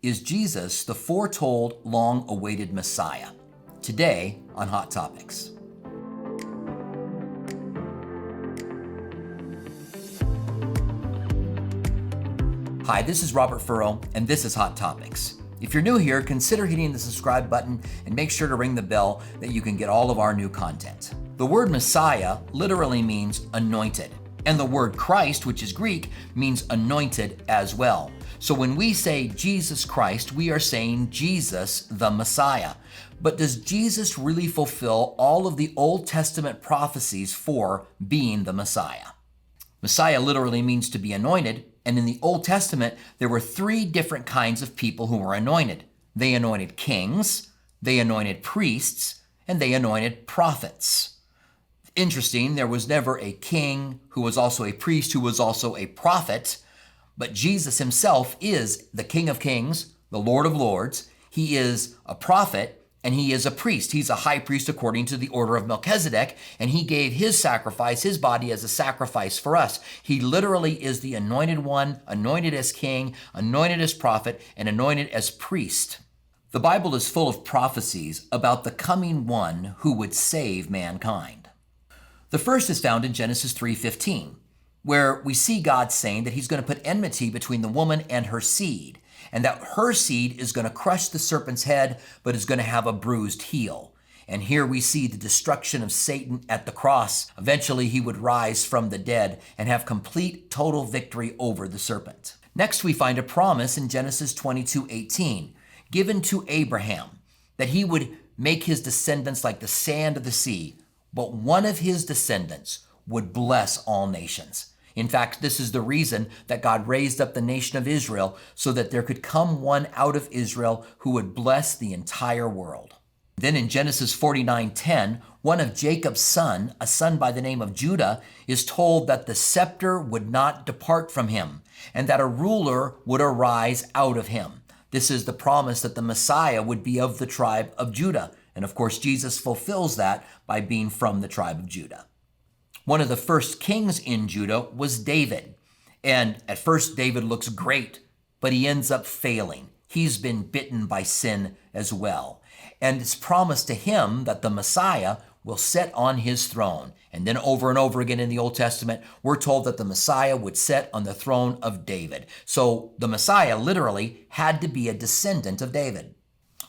Is Jesus the foretold, long-awaited Messiah? Today on Hot Topics. Hi, this is Robert Furrow, and this is Hot Topics. If you're new here, consider hitting the subscribe button and make sure to ring the bell that you can get all of our new content. The word Messiah literally means anointed, and the word Christ, which is Greek, means anointed as well. So when we say Jesus Christ, we are saying Jesus the Messiah. But does Jesus really fulfill all of the Old Testament prophecies for being the Messiah? Messiah literally means to be anointed, and in the Old Testament, there were three different kinds of people who were anointed. They anointed kings, they anointed priests, and they anointed prophets. Interesting, there was never a king who was also a priest who was also a prophet, but Jesus himself is the King of Kings, the Lord of Lords. He is a prophet, and he is a priest. He's a high priest according to the order of Melchizedek, and he gave his sacrifice, his body as a sacrifice for us. He literally is the anointed one, anointed as king, anointed as prophet, and anointed as priest. The Bible is full of prophecies about the coming one who would save mankind. The first is found in Genesis 3:15, where we see God saying that he's going to put enmity between the woman and her seed, and that her seed is going to crush the serpent's head, but is going to have a bruised heel. And here we see the destruction of Satan at the cross. Eventually, he would rise from the dead and have complete, total victory over the serpent. Next, we find a promise in Genesis 22:18, given to Abraham, that he would make his descendants like the sand of the sea, but one of his descendants would bless all nations. In fact, this is the reason that God raised up the nation of Israel, so that there could come one out of Israel who would bless the entire world. Then in Genesis 49:10, one of Jacob's son, a son by the name of Judah, is told that the scepter would not depart from him, and that a ruler would arise out of him. This is the promise that the Messiah would be of the tribe of Judah. And of course, Jesus fulfills that by being from the tribe of Judah. One of the first kings in Judah was David. And at first, David looks great, but he ends up failing. He's been bitten by sin as well. And it's promised to him that the Messiah will sit on his throne. And then over and over again in the Old Testament, we're told that the Messiah would sit on the throne of David. So the Messiah literally had to be a descendant of David.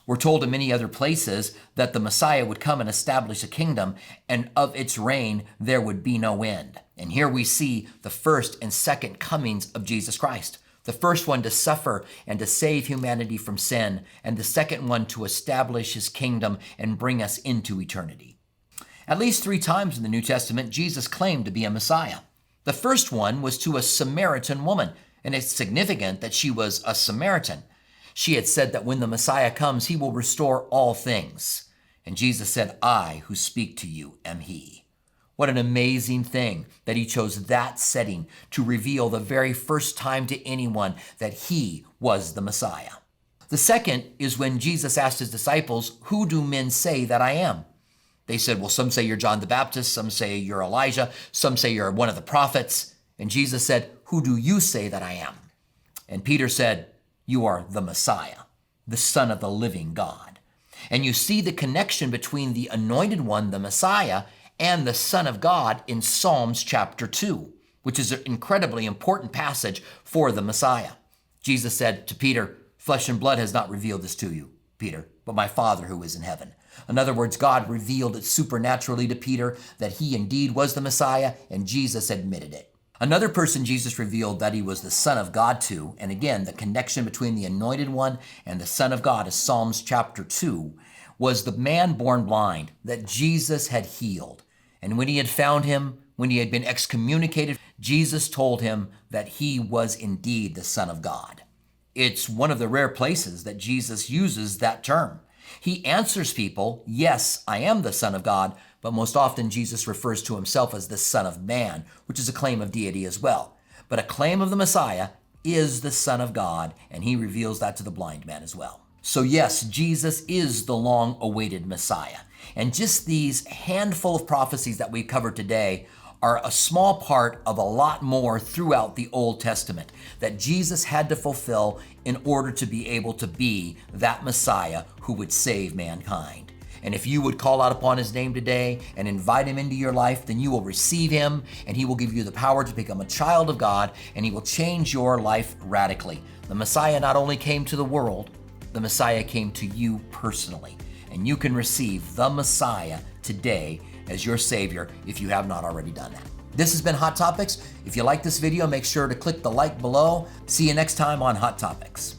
We're told in many other places that the Messiah would come and establish a kingdom, and of its reign there would be no end. And here we see the first and second comings of Jesus Christ. The first one to suffer and to save humanity from sin, and the second one to establish his kingdom and bring us into eternity. At least 3 times in the New Testament, Jesus claimed to be a Messiah. The first one was to a Samaritan woman, and it's significant that she was a Samaritan. She had said that when the Messiah comes, he will restore all things. And Jesus said, "I who speak to you am he." What an amazing thing that he chose that setting to reveal the very first time to anyone that he was the Messiah. The second is when Jesus asked his disciples, "Who do men say that I am?" They said, "Well, some say you're John the Baptist, some say you're Elijah, some say you're one of the prophets." And Jesus said, "Who do you say that I am?" And Peter said, "You are the Messiah, the Son of the living God." And you see the connection between the anointed one, the Messiah, and the Son of God in Psalms chapter 2, which is an incredibly important passage for the Messiah. Jesus said to Peter, "Flesh and blood has not revealed this to you, Peter, but my Father who is in heaven." In other words, God revealed it supernaturally to Peter that he indeed was the Messiah, and Jesus admitted it. Another person Jesus revealed that he was the Son of God to, and again, the connection between the anointed one and the Son of God is Psalms chapter 2, was the man born blind that Jesus had healed. And when he had found him, when he had been excommunicated, Jesus told him that he was indeed the Son of God. It's one of the rare places that Jesus uses that term. He answers people, "Yes, I am the Son of God," but most often Jesus refers to himself as the Son of Man, which is a claim of deity as well. But a claim of the Messiah is the Son of God, and he reveals that to the blind man as well. So yes, Jesus is the long-awaited Messiah. And just these handful of prophecies that we covered today are a small part of a lot more throughout the Old Testament that Jesus had to fulfill in order to be able to be that Messiah who would save mankind. And if you would call out upon his name today and invite him into your life, then you will receive him and he will give you the power to become a child of God, and he will change your life radically. The Messiah not only came to the world, the Messiah came to you personally. And you can receive the Messiah today as your Savior if you have not already done that. This has been Hot Topics. If you like this video, make sure to click the like below. See you next time on Hot Topics.